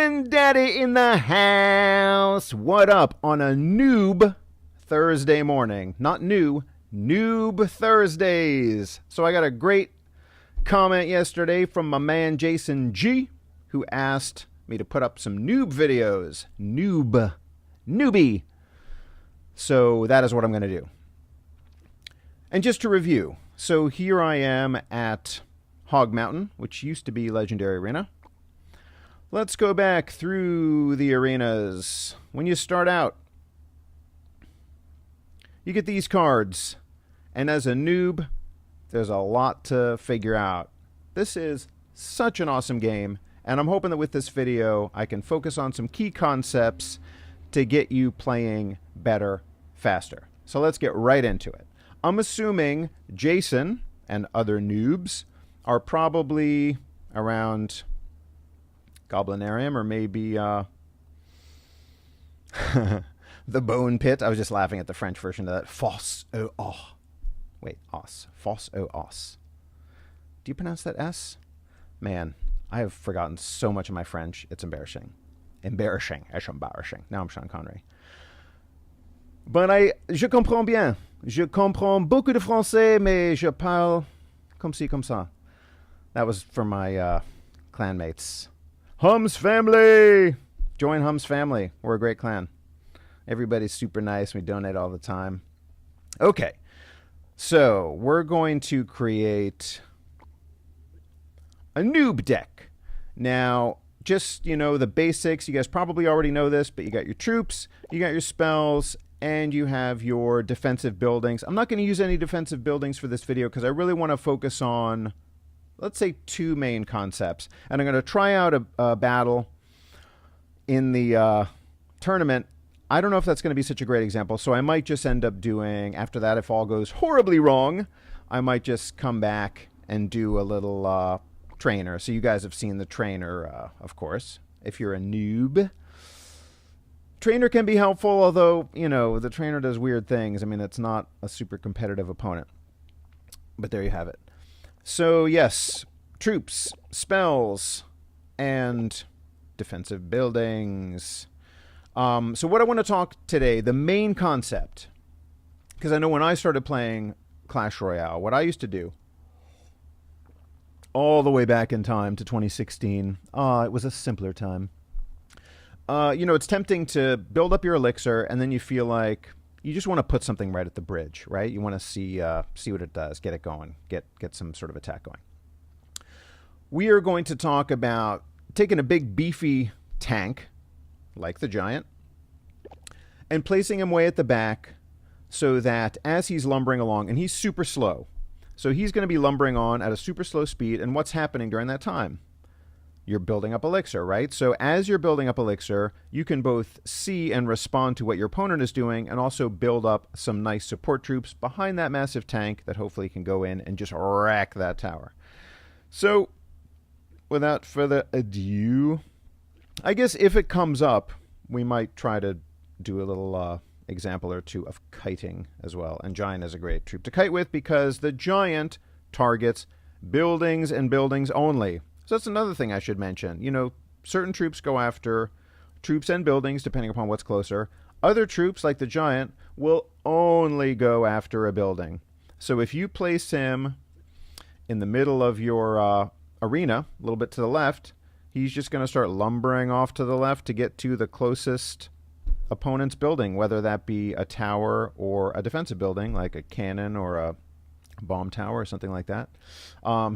dAdDy in the house. What up on a Noob Thursday morning? Not new, Noob Thursdays. So I got a great comment yesterday from my man Jason G, who asked me to put up some noob videos. Newbie. So that is what I'm going to do. And just to review, so here I am at Hog Mountain, which used to be Legendary Arena. Let's go back through the arenas. When you start out, you get these cards. And as a noob, there's a lot to figure out. This is such an awesome game. And I'm hoping that with this video, I can focus on some key concepts to get you playing better, faster. So let's get right into it. I'm assuming Jason and other noobs are probably around Goblinarium or maybe the Bone Pit. I was just laughing at the French version of that. Fosse au os. Wait, os. Fosse au os. Do you pronounce that S? Man, I have forgotten so much of my French. It's embarrassing. Embarrassing. It's embarrassing. Now I'm Sean Connery. But je comprends bien. Je comprends beaucoup de français, mais je parle comme ci, comme ça. That was for my clanmates. Hum's family! Join Hum's family. We're a great clan. Everybody's super nice. We donate all the time. Okay. So, we're going to create a noob deck. Now, just, you know, the basics. You guys probably already know this, but you got your troops, you got your spells, and you have your defensive buildings. I'm not going to use any defensive buildings for this video because I really want to focus on, let's say, two main concepts. And I'm going to try out a battle in the tournament. I don't know if that's going to be such a great example, so I might just end up doing, after that, if all goes horribly wrong, I might just come back and do a little trainer. So you guys have seen the trainer, of course, if you're a noob. Trainer can be helpful, although, you know, the trainer does weird things. I mean, it's not a super competitive opponent. But there you have it. So, yes, troops, spells, and defensive buildings. So what I want to talk today, the main concept, because I know when I started playing Clash Royale, what I used to do, all the way back in time to 2016, it was a simpler time. You know, it's tempting to build up your elixir, and then you feel like you just want to put something right at the bridge, right? You want to see what it does, get it going, get some sort of attack going. We are going to talk about taking a big beefy tank, like the giant, and placing him way at the back so that as he's lumbering along, and he's super slow, so he's going to be lumbering on at a super slow speed, and what's happening during that time? You're building up elixir, right? So as you're building up elixir, you can both see and respond to what your opponent is doing and also build up some nice support troops behind that massive tank that hopefully can go in and just wreck that tower. So without further ado, I guess if it comes up, we might try to do a little example or two of kiting as well. And giant is a great troop to kite with because the giant targets buildings and buildings only. So that's another thing I should mention. You know, certain troops go after troops and buildings, depending upon what's closer. Other troops, like the giant, will only go after a building. So if you place him in the middle of your arena, a little bit to the left, he's just going to start lumbering off to the left to get to the closest opponent's building, whether that be a tower or a defensive building, like a cannon or a bomb tower or something like that.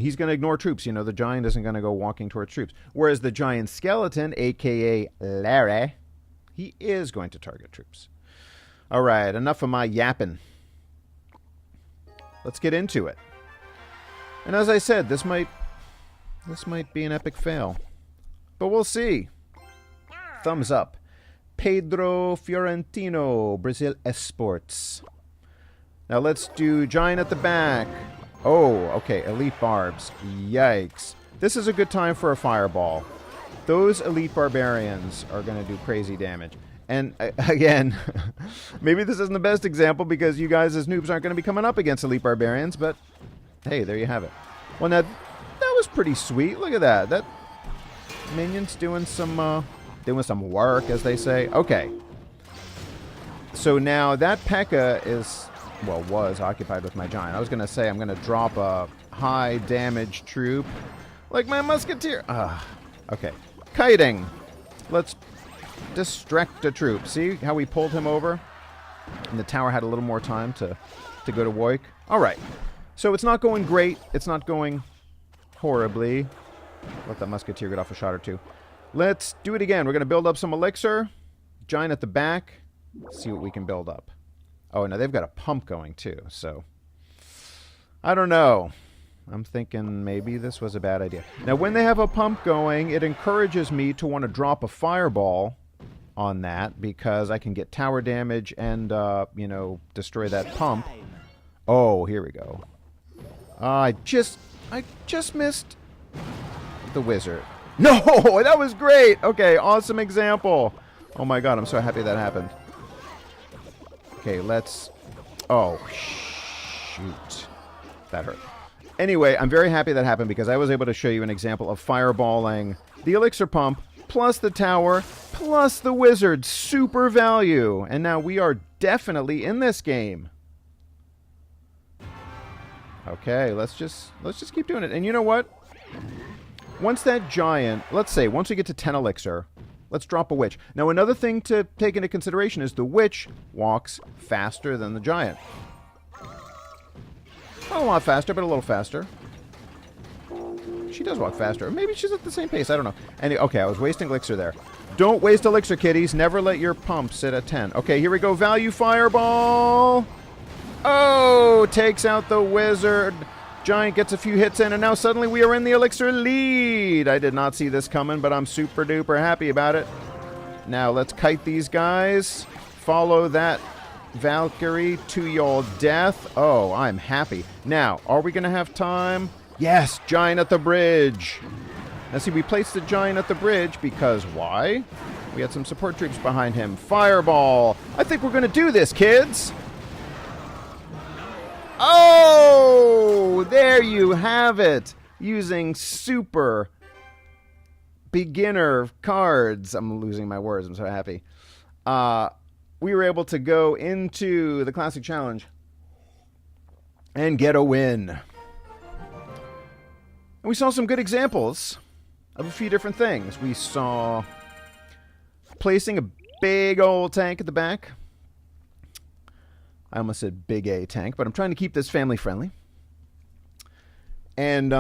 He's going to ignore troops. You know, the giant isn't going to go walking towards troops. Whereas the giant skeleton, a.k.a. Larry, he is going to target troops. All right, enough of my yapping. Let's get into it. And as I said, this might be an epic fail. But we'll see. Thumbs up. Pedro Fiorentino, Brazil Esports. Now let's do giant at the back. Oh, okay, elite barbs. Yikes. This is a good time for a fireball. Those elite barbarians are going to do crazy damage. And again, maybe this isn't the best example because you guys as noobs aren't going to be coming up against elite barbarians, but hey, there you have it. Well, now, that was pretty sweet. Look at that. That minion's doing some Doing some work, as they say. Okay. So now that P.E.K.K.A. is, well, was occupied with my giant. I was going to say I'm going to drop a high damage troop like my musketeer. Okay. Kiting. Let's distract a troop. See how we pulled him over? And the tower had a little more time to go to Woik. All right. So it's not going great. It's not going horribly. Let that musketeer get off a shot or two. Let's do it again. We're going to build up some elixir. Giant at the back. See what we can build up. Oh, now they've got a pump going too, so I don't know. I'm thinking maybe this was a bad idea. Now, when they have a pump going, it encourages me to want to drop a fireball on that because I can get tower damage and, you know, destroy that pump. Oh, here we go. I just missed the wizard. No, that was great. Okay, awesome example. Oh my god, I'm so happy that happened. Okay, let's... Oh, shoot. That hurt. Anyway, I'm very happy that happened because I was able to show you an example of fireballing the elixir pump, plus the tower, plus the wizard. Super value. And now we are definitely in this game. Okay, let's just keep doing it. And you know what? Once that giant... Let's say, once we get to 10 elixir... Let's drop a witch. Now, another thing to take into consideration is the witch walks faster than the giant. Not a lot faster, but a little faster. She does walk faster. Maybe she's at the same pace. I don't know. Okay, I was wasting elixir there. Don't waste elixir, kiddies. Never let your pump sit at 10. Okay, here we go. Value fireball. Oh, takes out the wizard. Giant gets a few hits in, and now suddenly we are in the elixir lead. I did not see this coming, but I'm super duper happy about it. Now let's kite these guys. Follow that Valkyrie to your death. Oh, I'm happy. Now, are we going to have time? Yes, giant at the bridge. Now see, we placed the giant at the bridge because why? We had some support troops behind him. Fireball. I think we're going to do this, kids. Oh, there you have it. Using super beginner cards. I'm losing my words. I'm so happy. We were able to go into the Classic Challenge and get a win. And we saw some good examples of a few different things. We saw placing a big old tank at the back. I almost said big A tank, but I'm trying to keep this family friendly. And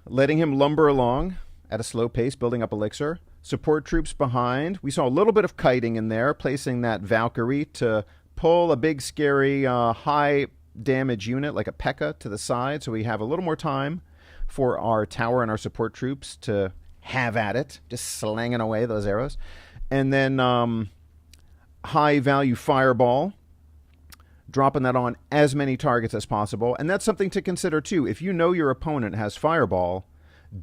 letting him lumber along at a slow pace, building up elixir. Support troops behind. We saw a little bit of kiting in there, placing that Valkyrie to pull a big, scary, high damage unit like a P.E.K.K.A. to the side, so we have a little more time for our tower and our support troops to have at it, just slanging away those arrows. And then high value fireball. Dropping that on as many targets as possible. And that's something to consider, too. If you know your opponent has Fireball,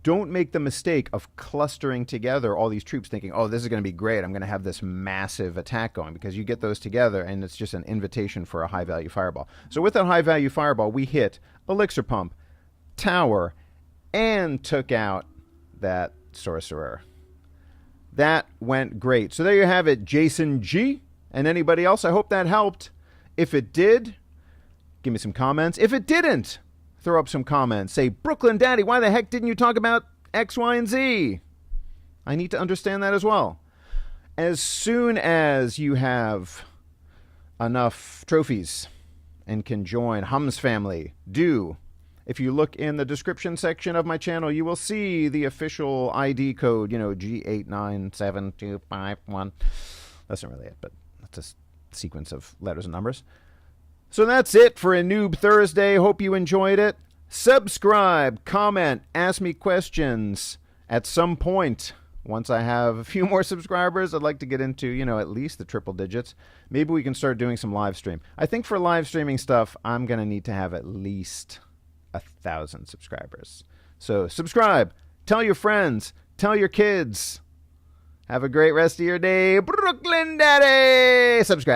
don't make the mistake of clustering together all these troops thinking, oh, this is going to be great. I'm going to have this massive attack going. Because you get those together, and it's just an invitation for a high-value Fireball. So with that high-value Fireball, we hit Elixir Pump, Tower, and took out that Sorcerer. That went great. So there you have it, Jason G. And anybody else, I hope that helped. If it did, give me some comments. If it didn't, throw up some comments. Say, bRoOkLyN Daddy, why the heck didn't you talk about X, Y, and Z? I need to understand that as well. As soon as you have enough trophies and can join Hum's family, do. If you look in the description section of my channel, you will see the official ID code, you know, G897251. That's not really it, but that's a sequence of letters and numbers. So that's it for a Noob Thursday. Hope you enjoyed it. Subscribe, comment, ask me questions. At some point, once I have a few more subscribers, I'd like to get into, you know, at least the triple digits. Maybe we can start doing some live stream. I think for live streaming stuff, I'm going to need to have at least 1,000 subscribers. So subscribe, tell your friends, tell your kids. Have a great rest of your day. bRoOkLyN Daddy! Subscribe.